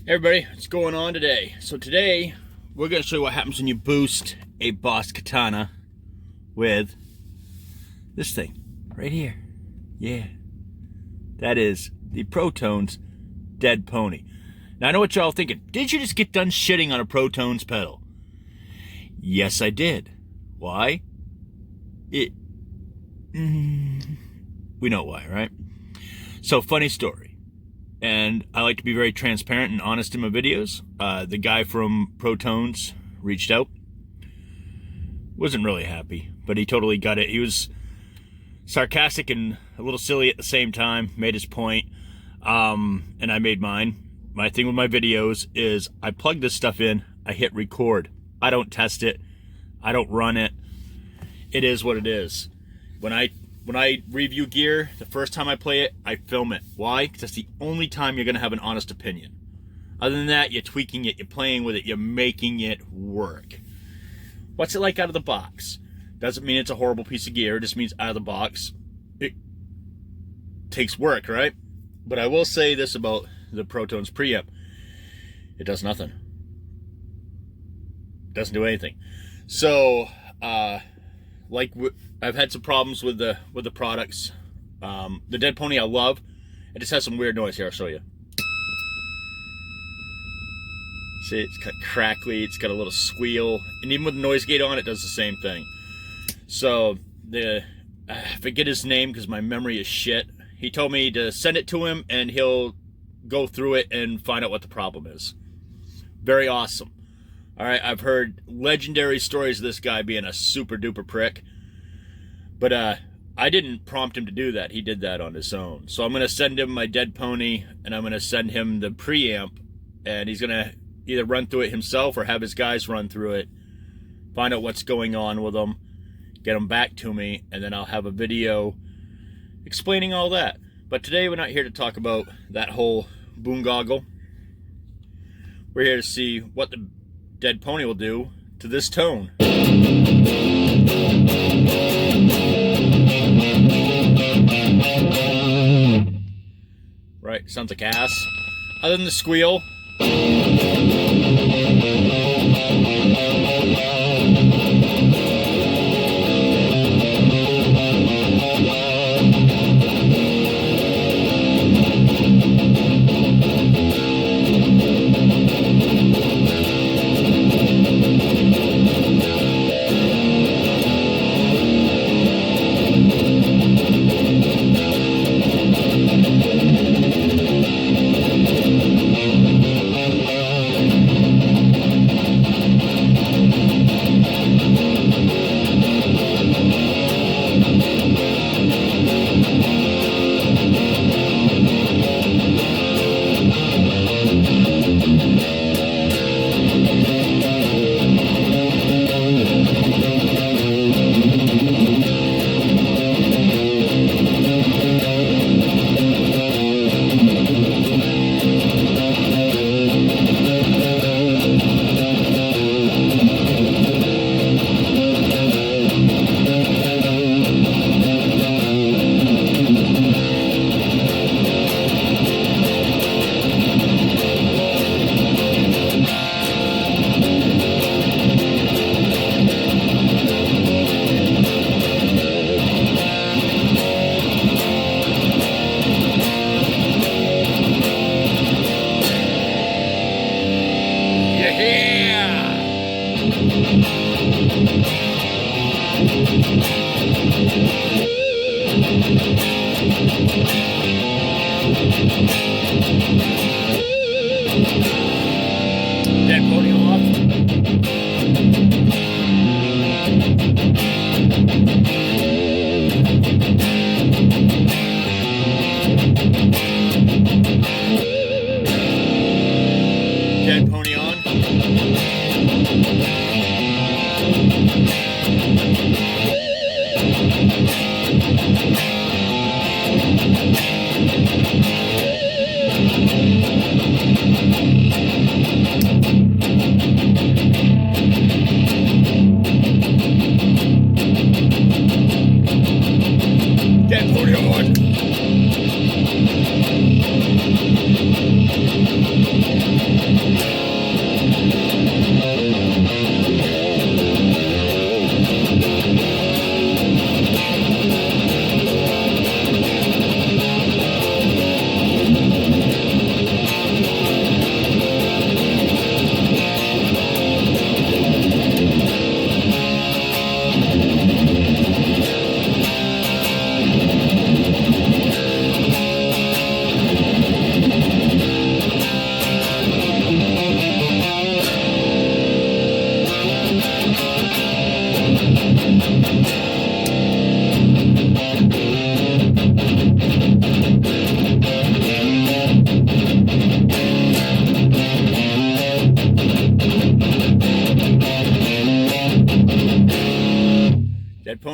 Hey everybody, what's going on today? So today, we're going to show you what happens when you boost a BOSS Katana with this thing right here. Yeah, that is the Protones Dead Pony. Now I know what y'all thinking. Did you just get done shitting on a Protones pedal? Yes, I did. Why? We know why, right? So, funny story. And I like to be very transparent and honest in my videos. The guy from Protones reached out. Wasn't really happy, but he totally got it. He was sarcastic and a little silly at the same time, made his point, and I made mine. My thing with my videos is I plug this stuff in, I hit record. I don't test it. I don't run it. It is what it is. When I review gear, the first time I play it, I film it. Why? Because that's the only time you're going to have an honest opinion. Other than that, you're tweaking it, you're playing with it, you're making it work. What's it like out of the box? Doesn't mean it's a horrible piece of gear. It just means out of the box, it takes work, right? But I will say this about the Protones preamp. It does nothing. It doesn't do anything. So, I've had some problems with the products. The Dead Pony I love. It just has some weird noise here. I'll show you. See, it's kind of crackly. It's got a little squeal, and even with the noise gate on, it does the same thing. So I forget his name because my memory is shit. He told me to send it to him, and he'll go through it and find out what the problem is. Very awesome. All right, I've heard legendary stories of this guy being a super duper prick. But I didn't prompt him to do that. He did that on his own. So I'm going to send him my Dead Pony, and I'm going to send him the preamp, and he's going to either run through it himself or have his guys run through it, find out what's going on with them, get them back to me, and then I'll have a video explaining all that. But today we're not here to talk about that whole boondoggle. We're here to see what the Dead Pony will do to this tone. Right, sounds like ass. Other than the squeal. Dead Pony off. Dead Pony on. Dead Pony on.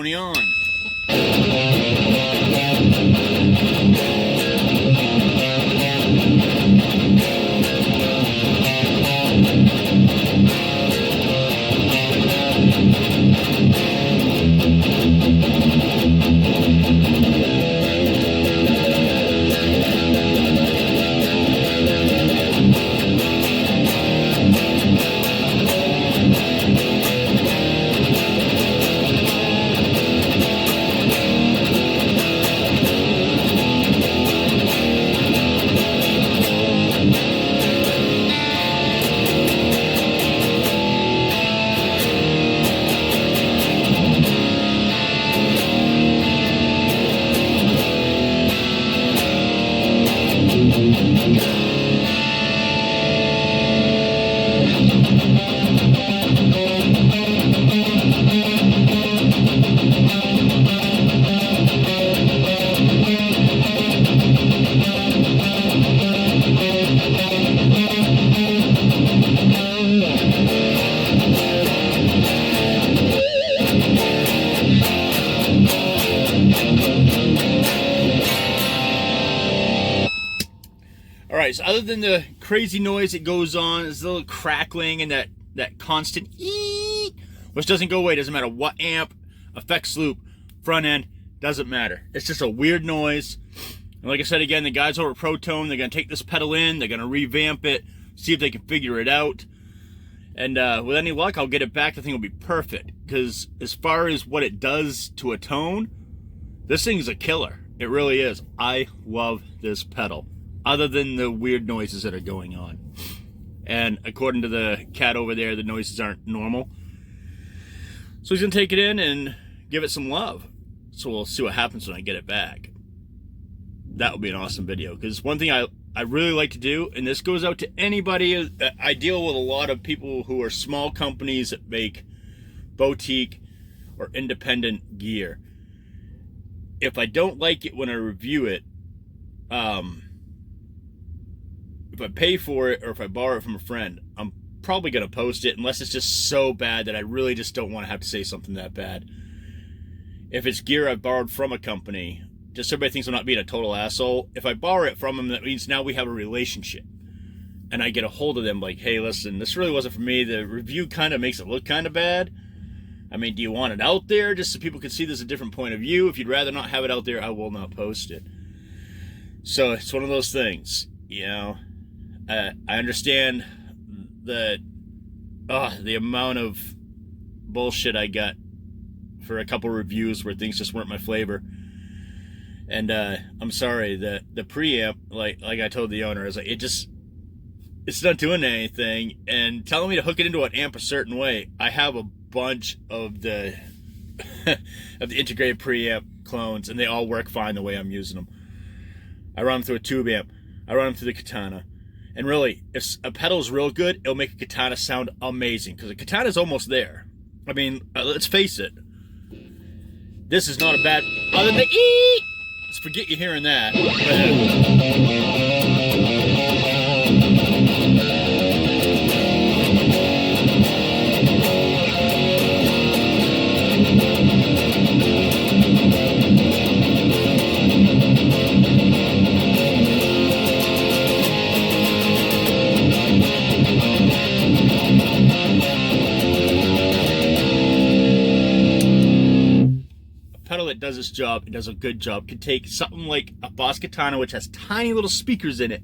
Pony on. Alright, so other than the crazy noise that goes on, there's a little crackling and that constant eeeeet, which doesn't go away, doesn't matter what amp, effects loop, front end, doesn't matter. It's just a weird noise. And like I said again, the guys over at Protone, they're going to take this pedal in, they're going to revamp it, see if they can figure it out. And with any luck, I'll get it back. The thing will be perfect. Because as far as what it does to a tone, this thing's a killer. It really is. I love this pedal. Other than the weird noises that are going on. And according to the cat over there, the noises aren't normal. So he's going to take it in and give it some love. So we'll see what happens when I get it back. That would be an awesome video. Because one thing I really like to do, and this goes out to anybody, I deal with a lot of people who are small companies that make boutique or independent gear. If I don't like it when I review it, if I pay for it or if I borrow it from a friend, I'm probably going to post it unless it's just so bad that I really just don't want to have to say something that bad. If it's gear I've borrowed from a company, just so everybody thinks I'm not being a total asshole, if I borrow it from them, that means now we have a relationship. And I get a hold of them like, hey, listen, this really wasn't for me. The review kind of makes it look kind of bad. I mean, do you want it out there just so people can see there's a different point of view? If you'd rather not have it out there, I will not post it. So it's one of those things, you know. I understand the amount of bullshit I got for a couple reviews where things just weren't my flavor. And I'm sorry, the preamp, like I told the owner, I was like, it's not doing anything. And telling me to hook it into an amp a certain way, I have a bunch of the of the integrated preamp clones, and they all work fine the way I'm using them. I run them through a tube amp. I run them through the Katana. And really, if a pedal's real good, it'll make a Katana sound amazing. Because a Katana's almost there. I mean, let's face it. This is not a bad... Other than the eeeeet! Let's forget you hearing that. That does its job, it does a good job, can take something like a BOSS Katana, which has tiny little speakers in it,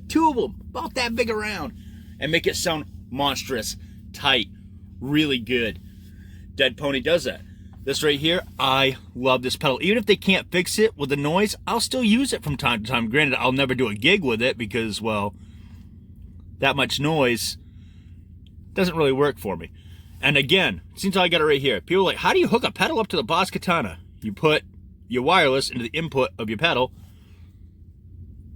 two of them about that big around, and make it sound monstrous, tight, really good. Dead Pony does that. This right here, I love this pedal. Even if they can't fix it with the noise, I'll still use it from time to time. Granted, I'll never do a gig with it because, well, that much noise doesn't really work for me. And again, since I got it right here, people are like, how do you hook a pedal up to the BOSS Katana? You put your wireless into the input of your pedal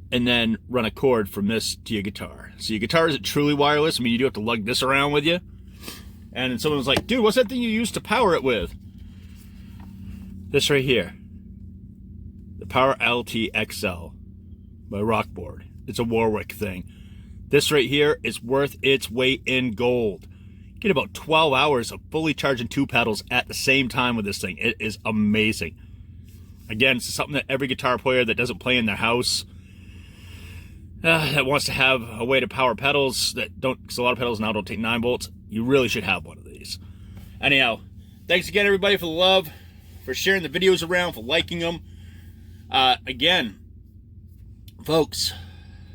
and then run a cord from this to your guitar. So your guitar isn't truly wireless. I mean, you do have to lug this around with you. And then someone was like, dude, what's that thing you use to power it with? This right here. The Power LT XL by Rockboard. It's a Warwick thing. This right here is worth its weight in gold. Get about 12 hours of fully charging 2 pedals at the same time with this thing. It is amazing. Again, it's something that every guitar player that doesn't play in their house, that wants to have a way to power pedals that don't, because a lot of pedals now don't take 9 volts, you really should have one of these. Anyhow, thanks again, everybody, for the love, for sharing the videos around, for liking them. Again, folks,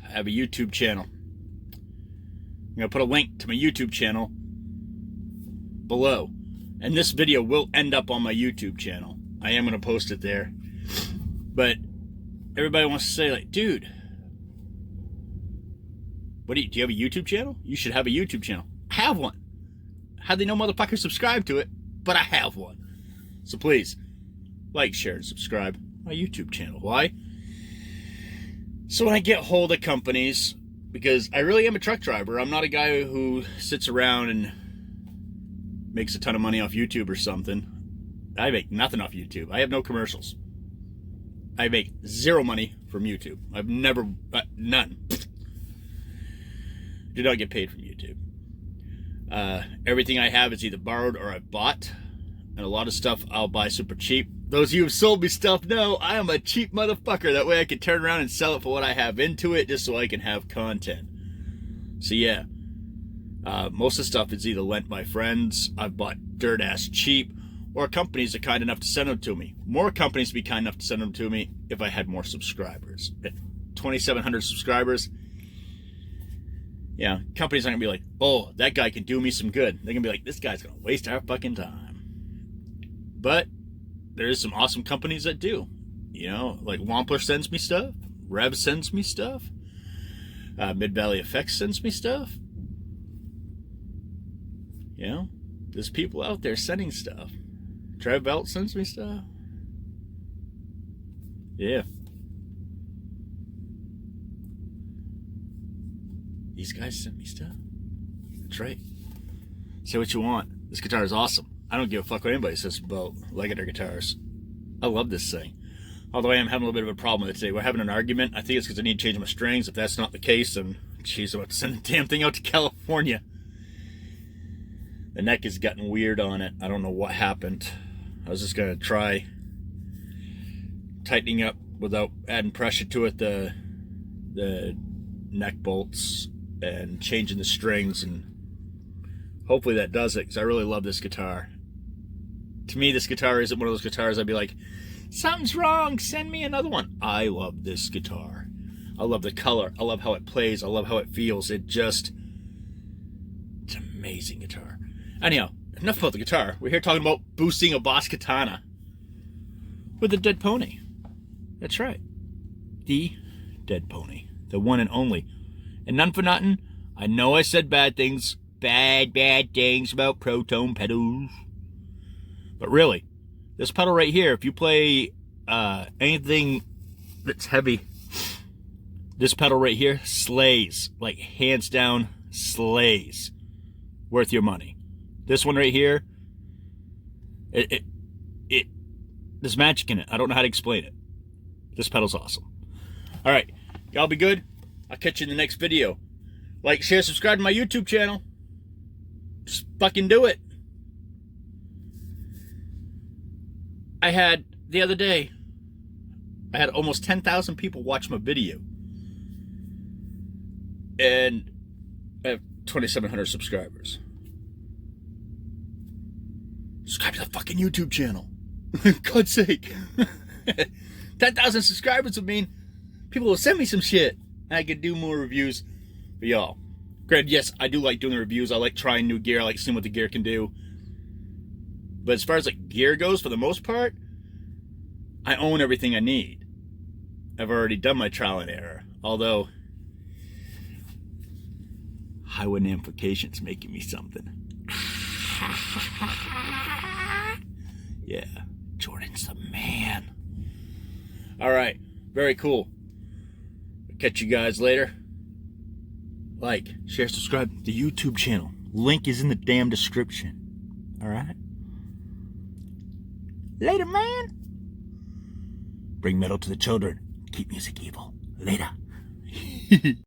I have a YouTube channel. I'm going to put a link to my YouTube channel below. And this video will end up on my YouTube channel. I am going to post it there. But everybody wants to say, like, dude, do you have a YouTube channel? You should have a YouTube channel. I have one. Hardly no motherfucker subscribe to it, but I have one. So please, like, share, and subscribe my YouTube channel. Why? So when I get hold of companies, because I really am a truck driver. I'm not a guy who sits around and makes a ton of money off YouTube or something. I make nothing off YouTube. I have no commercials. I make zero money from YouTube. I've never, none. Do not get paid from YouTube. Everything I have is either borrowed or I've bought. And a lot of stuff I'll buy super cheap. Those of you who've sold me stuff know I am a cheap motherfucker. That way I can turn around and sell it for what I have into it, just so I can have content. So yeah, most of the stuff is either lent by friends, I've bought dirt ass cheap, or companies are kind enough to send them to me. More companies would be kind enough to send them to me if I had more subscribers. At 2,700 subscribers, yeah, companies aren't gonna be like, oh, that guy can do me some good. They're gonna be like, this guy's gonna waste our fucking time. But there's some awesome companies that do. You know, like Wampler sends me stuff, Rev sends me stuff, Mid-Valley Effects sends me stuff. You know, there's people out there sending stuff. Trev Belt sends me stuff. Yeah. These guys sent me stuff. That's right. Say what you want. This guitar is awesome. I don't give a fuck what anybody says about Legator guitars. I love this thing. Although I am having a little bit of a problem with it today. We're having an argument. I think it's because I need to change my strings. If that's not the case, then geez, I'm about to send the damn thing out to California. The neck has gotten weird on it. I don't know what happened. I was just gonna try tightening up without adding pressure to it the neck bolts and changing the strings, and hopefully that does it, because I really love this guitar. To me, this guitar isn't one of those guitars I'd be like, something's wrong, send me another one. I love this guitar. I love the color. I love how it plays. I love how it feels. It's an amazing guitar. Anyhow, enough about the guitar. We're here talking about boosting a BOSS Katana with a dead pony. That's right. The dead pony. The one and only. And none for nothing, I know I said bad things about Protone pedals. But really, this pedal right here, if you play anything that's heavy, this pedal right here slays. Like, hands down, slays. Worth your money. This one right here, there's magic in it. I don't know how to explain it. This pedal's awesome. All right, y'all be good. I'll catch you in the next video. Like, share, subscribe to my YouTube channel. Just fucking do it. The other day, I had almost 10,000 people watch my video. And I have 2,700 subscribers. Subscribe to the fucking YouTube channel. God's sake. 10,000 subscribers would mean people will send me some shit. And I could do more reviews for y'all. Granted, yes, I do like doing the reviews. I like trying new gear. I like seeing what the gear can do. But as far as like gear goes, for the most part, I own everything I need. I've already done my trial and error. Although, highway amplification's making me something. Yeah, Jordan's the man. Alright, very cool. Catch you guys later. Like, share, subscribe to the YouTube channel. Link is in the damn description. Alright? Later, man. Bring metal to the children. Keep music evil. Later.